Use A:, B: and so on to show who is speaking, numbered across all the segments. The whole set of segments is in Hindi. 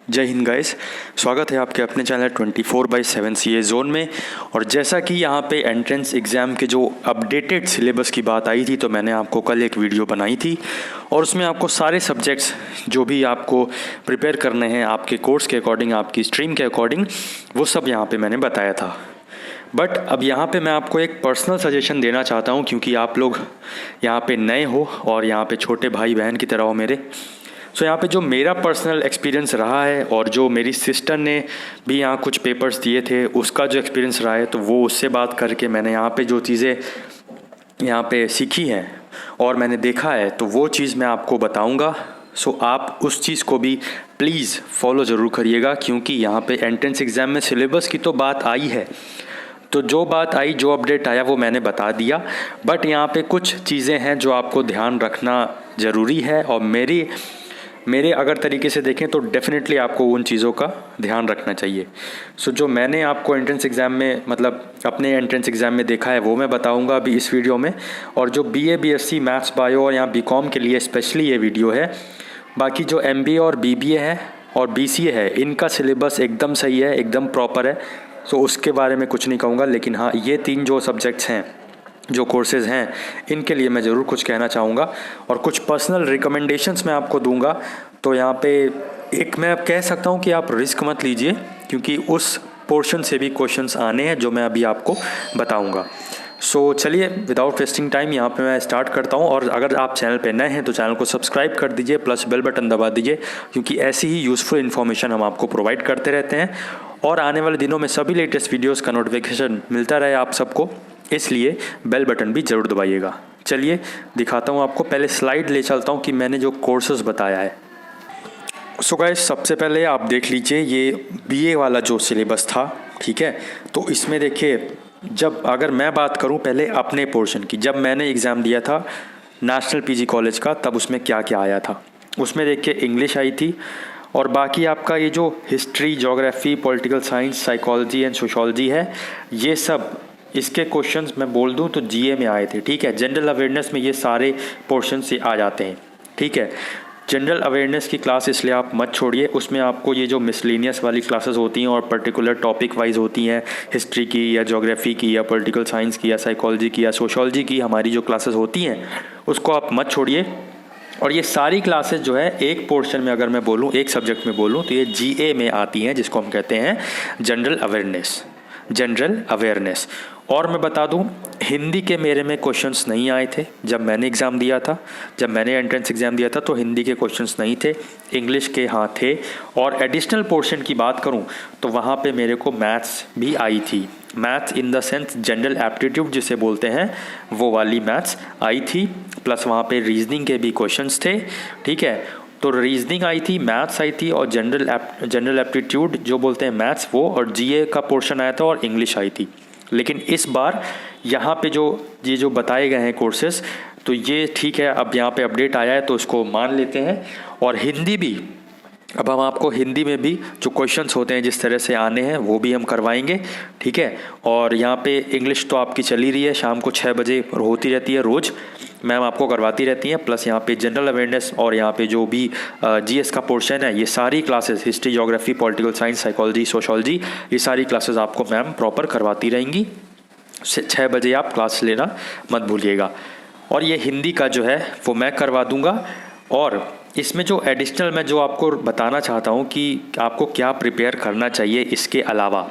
A: जय हिंद गाइस, स्वागत है आपके अपने चैनल 24/7 CA जोन में। और जैसा कि यहाँ पे एंट्रेंस एग्ज़ाम के जो अपडेटेड सिलेबस की बात आई थी, तो मैंने आपको कल एक वीडियो बनाई थी और उसमें आपको सारे सब्जेक्ट्स जो भी आपको प्रिपेयर करने हैं आपके कोर्स के अकॉर्डिंग, आपकी स्ट्रीम के अकॉर्डिंग, वो सब यहाँ पे मैंने बताया था। बट अब यहाँ पे मैं आपको एक पर्सनल सजेशन देना चाहता हूँ, क्योंकि आप लोग यहाँ पे नए हो और यहाँ पे छोटे भाई बहन की तरह हो मेरे। सो यहाँ पे जो मेरा पर्सनल एक्सपीरियंस रहा है और जो मेरी सिस्टर ने भी यहाँ कुछ पेपर्स दिए थे उसका जो एक्सपीरियंस रहा है, तो वो उससे बात करके मैंने यहाँ पे जो चीज़ें यहाँ पे सीखी हैं और मैंने देखा है, तो वो चीज़ मैं आपको बताऊँगा। सो आप उस चीज़ को भी प्लीज़ फॉलो ज़रूर करिएगा, क्योंकि यहाँ पे एंट्रेंस एग्ज़ाम में सिलेबस की तो बात आई है, तो जो बात आई, जो अपडेट आया वो मैंने बता दिया। बट यहाँ पे कुछ चीज़ें हैं जो आपको ध्यान रखना ज़रूरी है, और मेरे अगर तरीके से देखें तो डेफिनेटली आपको उन चीज़ों का ध्यान रखना चाहिए। सो जो मैंने आपको एंट्रेंस एग्ज़ाम में, मतलब अपने एंट्रेंस एग्ज़ाम में देखा है, वो मैं बताऊंगा अभी इस वीडियो में। और जो BA BSc मैथ्स बायो और यहाँ BCom के लिए स्पेशली ये वीडियो है। बाकी जो MBA और BBA है और BCA है, इनका सिलेबस एकदम सही है, एकदम प्रॉपर है। सो उसके बारे में कुछ नहीं कहूँगा, लेकिन हाँ, ये 3 जो सब्जेक्ट्स हैं, जो कोर्सेज़ हैं, इनके लिए मैं ज़रूर कुछ कहना चाहूँगा और कुछ पर्सनल रिकमेंडेशंस मैं आपको दूंगा। तो यहाँ पे एक मैं कह सकता हूँ कि आप रिस्क मत लीजिए, क्योंकि उस पोर्शन से भी क्वेश्चंस आने हैं जो मैं अभी आपको बताऊँगा। सो चलिए, विदाउट वेस्टिंग टाइम यहाँ पे मैं स्टार्ट करता हूँ। और अगर आप चैनल पे नए हैं तो चैनल को सब्सक्राइब कर दीजिए, प्लस बेल बटन दबा दीजिए, क्योंकि ऐसी ही यूज़फुल इन्फॉर्मेशन हम आपको प्रोवाइड करते रहते हैं और आने वाले दिनों में सभी लेटेस्ट वीडियोज़ का नोटिफिकेशन मिलता रहे आप सबको, इसलिए बेल बटन भी ज़रूर दबाइएगा। चलिए दिखाता हूँ आपको, पहले स्लाइड ले चलता हूँ कि मैंने जो कोर्सेज़ बताया है। सो गाइस, सबसे पहले आप देख लीजिए ये BA वाला जो सिलेबस था, ठीक है। तो इसमें देखिए, जब अगर मैं बात करूं पहले अपने पोर्शन की, जब मैंने एग्ज़ाम दिया था नेशनल PG कॉलेज का, तब उसमें क्या क्या आया था। उसमें देखिए इंग्लिश आई थी, और बाकी आपका ये जो history, geography, political science, psychology and sociology है, ये सब इसके क्वेश्चंस मैं बोल दूं तो GA में आए थे, ठीक है। जनरल अवेयरनेस में ये सारे पोर्शन से आ जाते हैं, ठीक है। जनरल अवेयरनेस की क्लास इसलिए आप मत छोड़िए, उसमें आपको ये जो मिसलेनियस वाली क्लासेस होती हैं और पर्टिकुलर टॉपिक वाइज होती हैं, हिस्ट्री की या ज्योग्राफी की या पॉलिटिकल साइंस की या साइकोलॉजी की या सोशोलॉजी की, हमारी जो क्लासेस होती हैं उसको आप मत छोड़िए। और ये सारी क्लासेस जो है एक पोर्शन में, अगर मैं बोलूँ एक सब्जेक्ट में बोलूँ, तो ये GA में आती हैं, जिसको हम कहते हैं जनरल अवेयरनेस। और मैं बता दूं, हिंदी के मेरे में क्वेश्चंस नहीं आए थे जब मैंने एग्ज़ाम दिया था, जब मैंने एंट्रेंस एग्ज़ाम दिया था, तो हिंदी के क्वेश्चंस नहीं थे। इंग्लिश के हाँ थे। और एडिशनल पोर्शन की बात करूं तो वहाँ पे मेरे को मैथ्स भी आई थी। Maths in the sense general aptitude जिसे बोलते हैं, वो वाली मैथ्स आई थी, प्लस वहाँ पे रीजनिंग के भी क्वेश्चंस थे, ठीक है। तो रीजनिंग आई थी, मैथ्स आई थी, और जनरल एप्टीट्यूड जो बोलते हैं मैथ्स, वो, और GA का पोर्शन आया था, और इंग्लिश आई थी। लेकिन इस बार यहाँ पे ये जो बताए गए हैं कोर्सेज, तो ये ठीक है, अब यहाँ पे अपडेट आया है तो उसको मान लेते हैं। और हिंदी भी, अब हम आपको हिंदी में भी जो क्वेश्चंस होते हैं जिस तरह से आने हैं वो भी हम करवाएंगे, ठीक है। और यहाँ पे इंग्लिश तो आपकी चली रही है, शाम को 6 बजे होती रहती है, रोज़ मैम आपको करवाती रहती हैं। प्लस यहाँ पे जनरल अवेयरनेस और यहाँ पे जो भी GS का पोर्शन है, ये सारी classes, history, geography, political science, psychology, sociology, ये सारी क्लासेस आपको मैम प्रॉपर करवाती रहेंगी। 6 बजे आप क्लास लेना मत भूलिएगा। और ये हिंदी का जो है वो मैं करवा दूँगा। और इसमें जो एडिशनल मैं जो आपको बताना चाहता हूँ कि आपको क्या प्रिपेयर करना चाहिए इसके अलावा,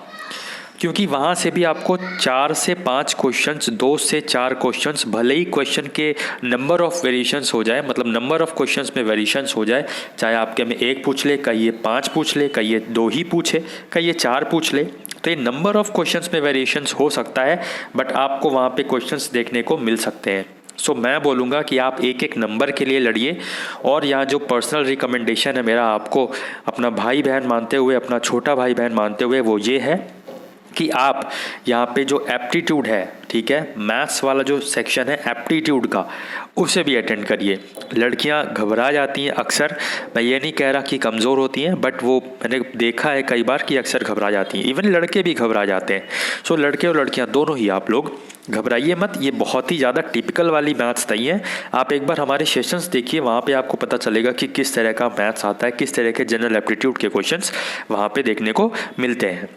A: क्योंकि वहाँ से भी आपको 4 से 5 क्वेश्चंस, 2 से 4 क्वेश्चंस, भले ही क्वेश्चन के नंबर ऑफ़ वेरिएशंस हो जाए, मतलब नंबर ऑफ़ क्वेश्चंस में वेरिएशंस हो जाए, चाहे आपके में 1 पूछ ले, कहीं ये 5 पूछ ले, कहीं ये 2 ही पूछे, कहीं ये 4 पूछ ले, तो ये नंबर ऑफ़ क्वेश्चंस में वेरिएशंस हो सकता है, बट आपको वहाँ पे क्वेश्चंस देखने को मिल सकते हैं। सो मैं बोलूँगा कि आप एक एक नंबर के लिए लड़िए। और यहाँ जो पर्सनल रिकमेंडेशन है मेरा आपको, अपना भाई बहन मानते हुए, अपना छोटा भाई बहन मानते हुए, वो ये है कि आप यहाँ पे जो एप्टीट्यूड है, ठीक है, मैथ्स वाला जो सेक्शन है एप्टीट्यूड का, उसे भी अटेंड करिए। लड़कियाँ घबरा जाती हैं अक्सर, मैं ये नहीं कह रहा कि कमज़ोर होती हैं, बट वो मैंने देखा है कई बार कि अक्सर घबरा जाती हैं। इवन लड़के भी घबरा जाते हैं। सो लड़के और लड़कियाँ दोनों ही आप लोग घबराइए मत, ये बहुत ही ज़्यादा टिपिकल वाली मैथ्स नहीं है। आप एक बार हमारे सेशंस देखिए, वहाँ पे आपको पता चलेगा कि किस तरह का मैथ्स आता है, किस तरह के जनरल एप्टीट्यूड के क्वेश्चंस वहाँ पे देखने को मिलते हैं।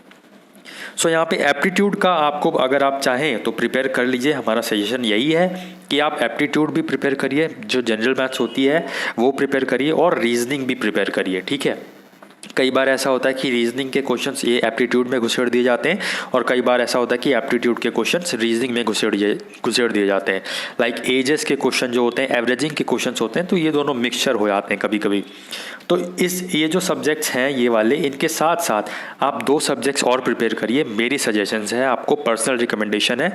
A: सो यहाँ पे एप्टीट्यूड का आपको अगर आप चाहें तो प्रिपेयर कर लीजिए। हमारा सजेशन यही है कि आप एप्टीट्यूड भी प्रिपेयर करिए, जो जनरल मैथ्स होती है वो प्रिपेयर करिए, और रीजनिंग भी प्रिपेयर करिए, ठीक है। कई बार ऐसा होता है कि रीजनिंग के क्वेश्चंस ये एप्टीट्यूड में घुसेड़ दिए जाते हैं, और कई बार ऐसा होता है कि एप्टीट्यूड के क्वेश्चंस रीजनिंग में घुसेड़ दिए जाते हैं। लाइक एजेस के क्वेश्चन जो होते हैं, एवरेजिंग के क्वेश्चंस होते हैं, तो ये दोनों मिक्सचर हो जाते हैं कभी कभी। तो ये जो सब्जेक्ट्स हैं ये वाले, इनके साथ साथ आप 2 सब्जेक्ट्स और प्रिपेयर करिए। मेरी सजेशंस है, आपको पर्सनल रिकमेंडेशन है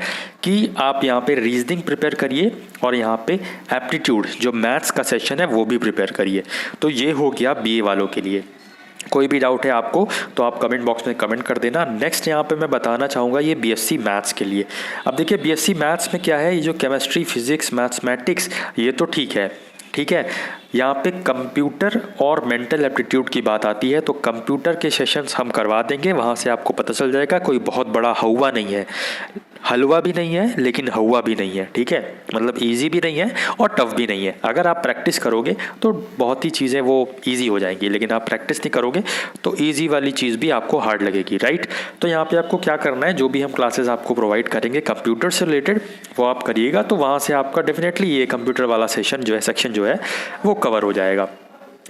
A: कि आप यहाँ पे रीजनिंग प्रिपेयर करिए, और यहाँ पे एप्टीट्यूड जो मैथ्स का सेशन है वो भी प्रिपेयर करिए। तो ये हो गया बीए वालों के लिए। कोई भी डाउट है आपको तो आप कमेंट बॉक्स में कमेंट कर देना। नेक्स्ट यहाँ पे मैं बताना चाहूँगा ये बीएससी मैथ्स के लिए। अब देखिए बीएससी मैथ्स में क्या है, ये जो केमिस्ट्री, फिजिक्स, मैथमेटिक्स, ये तो ठीक है। यहाँ पे कंप्यूटर और मेंटल एप्टीट्यूड की बात आती है, तो कंप्यूटर के सेशंस हम करवा देंगे, वहाँ से आपको पता चल जाएगा। कोई बहुत बड़ा हवा नहीं है, हलवा भी नहीं है लेकिन हवा भी नहीं है, ठीक है। मतलब इजी भी नहीं है और टफ भी नहीं है। अगर आप प्रैक्टिस करोगे तो बहुत ही चीज़ें वो इजी हो जाएंगी, लेकिन आप प्रैक्टिस नहीं करोगे तो इजी वाली चीज़ भी आपको हार्ड लगेगी, राइट। तो यहाँ पे आपको क्या करना है, जो भी हम क्लासेस आपको प्रोवाइड करेंगे कंप्यूटर से रिलेटेड वो आप करिएगा, तो वहाँ से आपका डेफिनेटली ये कंप्यूटर वाला सेशन जो है, सेक्शन जो है वो कवर हो जाएगा।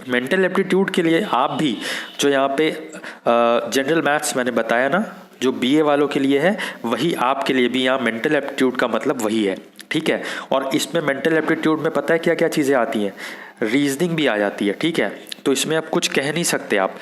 A: मेंटल एप्टीट्यूड के लिए आप भी जो यहाँ पे जनरल मैथ्स मैंने बताया ना, जो बीए वालों के लिए है, वही आपके लिए भी यहाँ मेंटल एप्टीट्यूड का मतलब वही है, ठीक है। और इसमें मेंटल एप्टीट्यूड में पता है क्या क्या चीज़ें आती हैं, रीजनिंग भी आ जाती है, ठीक है। तो इसमें आप कुछ कह नहीं सकते आप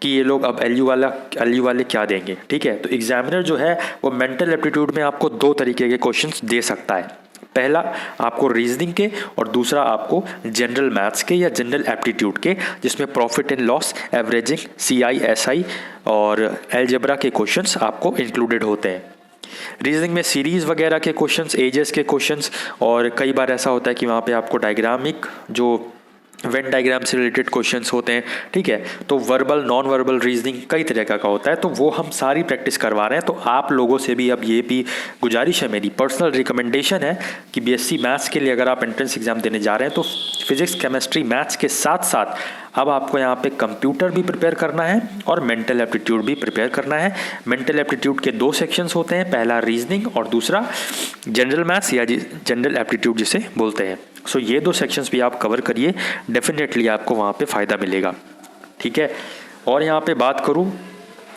A: कि ये लोग अब एलयू वाले क्या देंगे, ठीक है। तो एग्जामिनर जो है वो मेंटल एप्टीट्यूड में आपको 2 तरीके के क्वेश्चंस दे सकता है। पहला आपको रीजनिंग के, और दूसरा आपको जनरल मैथ्स के या जनरल एप्टीट्यूड के, जिसमें profit and loss, averaging, CI, SI और अलजेब्रा के क्वेश्चंस आपको इंक्लूडेड होते हैं। रीजनिंग में सीरीज़ वगैरह के क्वेश्चंस, एजेस के क्वेश्चंस, और कई बार ऐसा होता है कि वहाँ पे आपको डायग्रामिक जो वेन डायग्राम से रिलेटेड क्वेश्चंस होते हैं, ठीक है। तो वर्बल, नॉन वर्बल रीजनिंग कई तरह का होता है, तो वो हम सारी प्रैक्टिस करवा रहे हैं। तो आप लोगों से भी अब ये भी गुजारिश है, मेरी पर्सनल रिकमेंडेशन है कि बीएससी मैथ्स के लिए अगर आप एंट्रेंस एग्जाम देने जा रहे हैं तो फिजिक्स, केमिस्ट्री, मैथ्स के साथ साथ अब आपको यहाँ पे कंप्यूटर भी प्रिपेयर करना है और मेंटल एप्टीट्यूड भी प्रिपेयर करना है। मेंटल एप्टीट्यूड के 2 सेक्शंस होते हैं, पहला रीजनिंग और दूसरा जनरल मैथ्स या जनरल एप्टीट्यूड जिसे बोलते हैं। सो ये 2 सेक्शंस भी आप कवर करिए, डेफिनेटली आपको वहाँ पे फ़ायदा मिलेगा, ठीक है। और यहाँ पे बात करूँ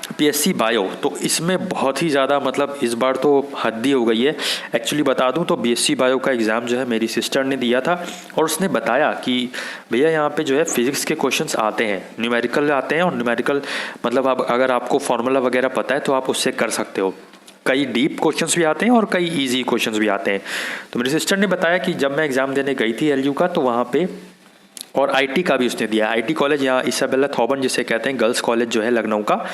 A: पीएससी बायो, तो इसमें बहुत ही ज़्यादा मतलब इस बार तो हद ही हो गई है। एक्चुअली बता दूं तो बीएससी बायो का एग्ज़ाम जो है मेरी सिस्टर ने दिया था, और उसने बताया कि भैया यहाँ पे जो है फिज़िक्स के क्वेश्चंस आते हैं, न्यूमेरिकल आते हैं, और न्यूमेरिकल मतलब आप अगर आपको फार्मूला वगैरह पता है तो आप उससे कर सकते हो। कई डीप क्वेश्चंस भी आते हैं और कई इजी क्वेश्चंस भी आते हैं। तो मेरी सिस्टर ने बताया कि जब मैं एग्ज़ाम देने गई थी एलयू का, तो वहाँ पे और आईटी का भी उसने दिया। आईटी कॉलेज यहाँ इसाबेला थॉबन जिसे कहते हैं, गर्ल्स कॉलेज जो है लखनऊ का,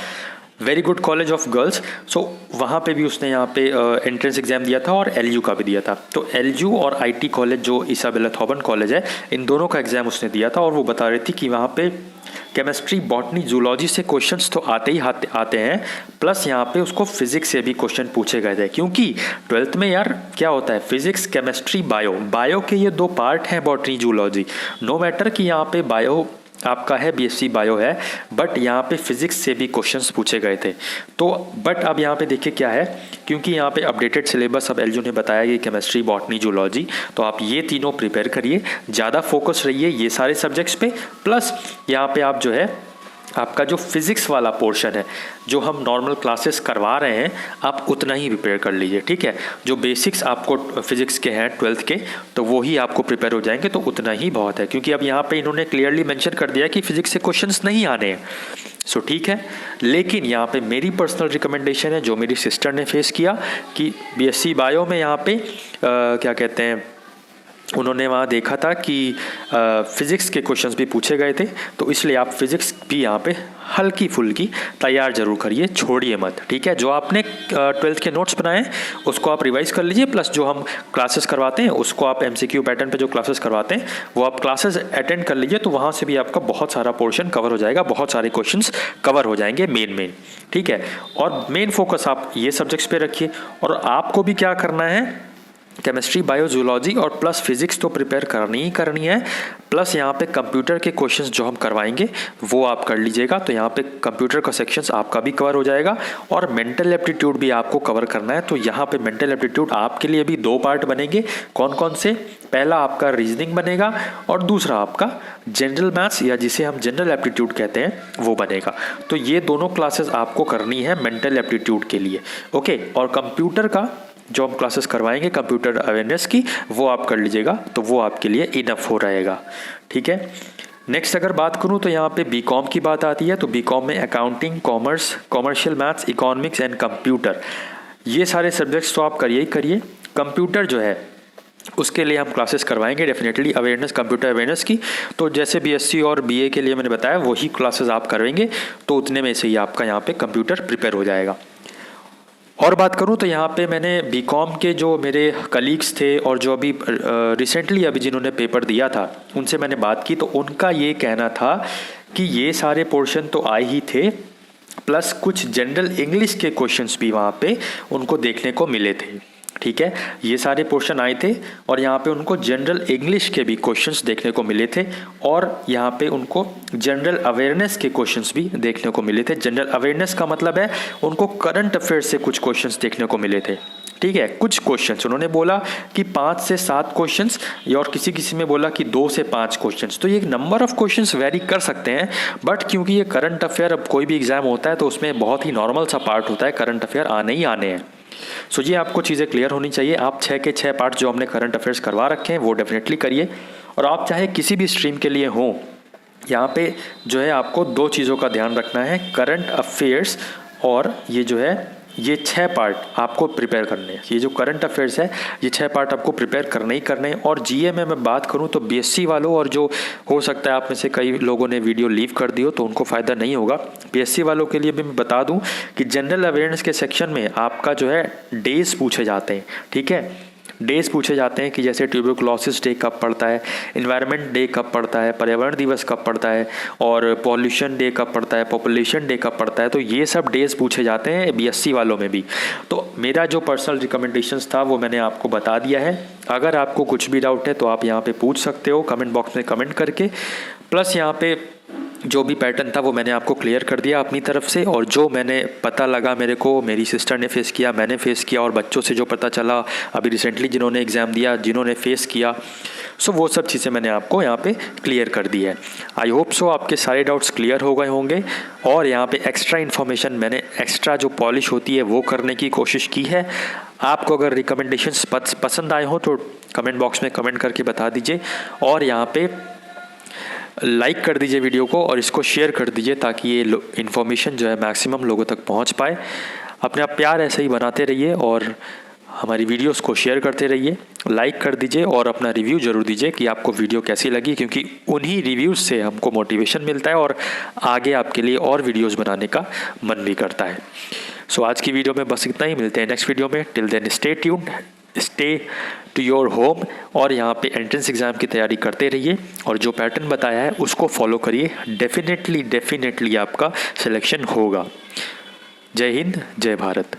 A: very good college of girls. So वहाँ पे भी उसने यहाँ पे एंट्रेंस एग्जाम दिया था और एलयू का भी दिया था। तो एलयू और आईटी कॉलेज जो इसाबेला थॉबन कॉलेज है, इन दोनों का एग्ज़ाम उसने दिया था, और वो बता रही थी कि वहाँ पे केमिस्ट्री, बॉटनी, जूलॉजी से क्वेश्चंस तो आते ही आते हैं, प्लस यहाँ पे उसको फिजिक्स से भी क्वेश्चन पूछे गए थे, क्योंकि 12th में यार क्या होता है, फिजिक्स, केमिस्ट्री, बायो के ये 2 पार्ट हैं, बॉटनी, जूलॉजी। नो मैटर कि यहाँ पे बायो आपका है, बीएससी बायो है, बट यहाँ पे फिजिक्स से भी क्वेश्चंस पूछे गए थे। तो बट अब यहाँ पे देखिए क्या है, क्योंकि यहाँ पे अपडेटेड सिलेबस अब एलयू ने बताया कि केमिस्ट्री, बॉटनी, जूलॉजी, तो आप ये तीनों प्रिपेयर करिए, ज़्यादा फोकस रहिए ये सारे सब्जेक्ट्स पे। प्लस यहाँ पे आप जो है आपका जो फिज़िक्स वाला पोर्शन है, जो हम नॉर्मल क्लासेस करवा रहे हैं, आप उतना ही प्रिपेयर कर लीजिए, ठीक है। जो बेसिक्स आपको फिज़िक्स के हैं 12th के, तो वो ही आपको प्रिपेयर हो जाएंगे, तो उतना ही बहुत है। क्योंकि अब यहाँ पे इन्होंने क्लियरली मेंशन कर दिया कि फिज़िक्स से क्वेश्चंस नहीं आने हैं, सो ठीक है। लेकिन यहाँ पे मेरी पर्सनल रिकमेंडेशन है, जो मेरी सिस्टर ने फेस किया, कि बीएससी बायो में यहाँ पे क्या कहते हैं, उन्होंने वहाँ देखा था कि फ़िज़िक्स के क्वेश्चंस भी पूछे गए थे, तो इसलिए आप फ़िज़िक्स भी यहाँ पे हल्की फुल्की तैयार जरूर करिए, छोड़िए मत, ठीक है। जो आपने 12th के नोट्स बनाए हैं उसको आप रिवाइज़ कर लीजिए, प्लस जो हम क्लासेस करवाते हैं उसको आप MCQ पैटर्न पे जो क्लासेस करवाते हैं वो आप क्लासेस अटेंड कर लीजिए, तो वहाँ से भी आपका बहुत सारा पोर्शन कवर हो जाएगा, बहुत सारे क्वेश्चंस कवर हो जाएंगे मेन, ठीक है। और मेन फोकस आप ये सब्जेक्ट्स पे रखिए। और आपको भी क्या करना है, केमिस्ट्री, बायो, जूलॉजी और प्लस फिजिक्स तो प्रिपेयर करनी ही करनी है, प्लस यहाँ पे कंप्यूटर के क्वेश्चंस जो हम करवाएंगे वो आप कर लीजिएगा, तो यहाँ पे कंप्यूटर का सेक्शंस आपका भी कवर हो जाएगा। और मेंटल एप्टीट्यूड भी आपको कवर करना है, तो यहाँ पे मेंटल एप्टीट्यूड आपके लिए भी 2 पार्ट बनेंगे। कौन कौन से? पहला आपका रीजनिंग बनेगा और दूसरा आपका जनरल मैथ्स या जिसे हम जनरल एप्टीट्यूड कहते हैं वो बनेगा। तो ये दोनों क्लासेस आपको करनी है मेंटल एप्टीट्यूड के लिए, ओके। और कंप्यूटर का जो हम क्लासेस करवाएंगे कंप्यूटर अवेयरनेस की, वो आप कर लीजिएगा, तो वो आपके लिए इनफ हो रहेगा, ठीक है। नेक्स्ट अगर बात करूं तो यहाँ पे बीकॉम की बात आती है, तो बीकॉम में accounting, commerce, commercial maths, economics and computer, ये सारे सब्जेक्ट्स तो आप करिए ही करिए। कंप्यूटर जो है उसके लिए हम क्लासेस करवाएंगे डेफिनेटली, अवेयरनेस, कंप्यूटर अवेयरनेस की। तो जैसे BSc और BA के लिए मैंने बताया वही क्लासेस आप करेंगे, तो उतने में से ही आपका यहाँ पे कंप्यूटर प्रिपेयर हो जाएगा। और बात करूं तो यहाँ पे मैंने बीकॉम के जो मेरे कलीग्स थे और जो अभी रिसेंटली अभी जिन्होंने पेपर दिया था उनसे मैंने बात की, तो उनका ये कहना था कि ये सारे पोर्शन तो आए ही थे, प्लस कुछ जनरल इंग्लिश के क्वेश्चंस भी वहाँ पे उनको देखने को मिले थे, ठीक है। ये सारे पोर्शन आए थे और यहाँ पे उनको जनरल इंग्लिश के भी क्वेश्चंस देखने को मिले थे, और यहाँ पे उनको जनरल अवेयरनेस के क्वेश्चंस भी देखने को मिले थे। जनरल अवेयरनेस का मतलब है उनको करंट अफेयर्स से कुछ क्वेश्चंस देखने को मिले थे, ठीक है। कुछ क्वेश्चंस उन्होंने बोला कि 5 से 7 क्वेश्चंस, और किसी में बोला कि 2 से 5 क्वेश्चंस। तो ये नंबर ऑफ क्वेश्चंस वेरी कर सकते हैं, बट क्योंकि ये करंट अफेयर, अब कोई भी एग्जाम होता है तो उसमें बहुत ही नॉर्मल सा पार्ट होता है, करंट अफेयर आने ही आने हैं। सो ये आपको चीज़ें क्लियर होनी चाहिए। आप 6 के 6 पार्ट जो हमने करंट अफेयर्स करवा रखे हैं वो डेफिनेटली करिए। और आप चाहे किसी भी स्ट्रीम के लिए हो, यहाँ पे जो है आपको 2 चीज़ों का ध्यान रखना है, करंट अफेयर्स और ये जो है ये 6 पार्ट आपको प्रिपेयर करने हैं। ये जो करंट अफेयर्स है ये 6 पार्ट आपको प्रिपेयर करने ही करने हैं। और GA में मैं बात करूं तो BSc वालों, और जो हो सकता है आप में से कई लोगों ने वीडियो लीव कर दी हो तो उनको फ़ायदा नहीं होगा, BSc वालों के लिए भी मैं बता दूं कि जनरल अवेयरनेस के सेक्शन में आपका जो है डेज पूछे जाते हैं, ठीक है। डेज पूछे जाते हैं कि जैसे ट्यूबरकुलोसिस डे कब पड़ता है, एनवायरनमेंट डे कब पड़ता है, पर्यावरण दिवस कब पड़ता है, और पॉल्यूशन डे कब पड़ता है, पॉपुलेशन डे कब पड़ता है। तो ये सब डेज पूछे जाते हैं BSc वालों में भी। तो मेरा जो पर्सनल रिकमेंडेशंस था वो मैंने आपको बता दिया है। अगर आपको कुछ भी डाउट है तो आप यहाँ पे पूछ सकते हो कमेंट बॉक्स में कमेंट करके। प्लस यहाँ पे जो भी पैटर्न था वो मैंने आपको क्लियर कर दिया अपनी तरफ से, और जो मैंने पता लगा मेरे को, मेरी सिस्टर ने फेस किया, मैंने फेस किया, और बच्चों से जो पता चला अभी रिसेंटली जिन्होंने एग्ज़ाम दिया, जिन्होंने फेस किया, सो वो सब चीज़ें मैंने आपको यहाँ पे क्लियर कर दी है। आई होप सो आपके सारे डाउट्स क्लियर हो गए होंगे। और यहाँ पे एक्स्ट्रा इन्फॉर्मेशन मैंने एक्स्ट्रा जो पॉलिश होती है वो करने की कोशिश की है। आपको अगर रिकमेंडेशंस पसंद आए हो तो कमेंट बॉक्स में कमेंट करके बता दीजिए, और यहाँ पे लाइक कर दीजिए वीडियो को और इसको शेयर कर दीजिए ताकि ये इन्फॉर्मेशन जो है मैक्सिमम लोगों तक पहुंच पाए। अपने आप प्यार ऐसे ही बनाते रहिए और हमारी वीडियोस को शेयर करते रहिए, लाइक कर दीजिए और अपना रिव्यू ज़रूर दीजिए कि आपको वीडियो कैसी लगी, क्योंकि उन्हीं रिव्यूज़ से हमको मोटिवेशन मिलता है और आगे आपके लिए और वीडियोज़ बनाने का मन भी करता है। सो आज की वीडियो में बस इतना ही, मिलते हैं नेक्स्ट वीडियो में। Till then stay tuned, stay to your home, और यहाँ पे एंट्रेंस एग्ज़ाम की तैयारी करते रहिए और जो पैटर्न बताया है उसको फॉलो करिए। डेफिनेटली आपका सिलेक्शन होगा। जय हिंद, जय भारत।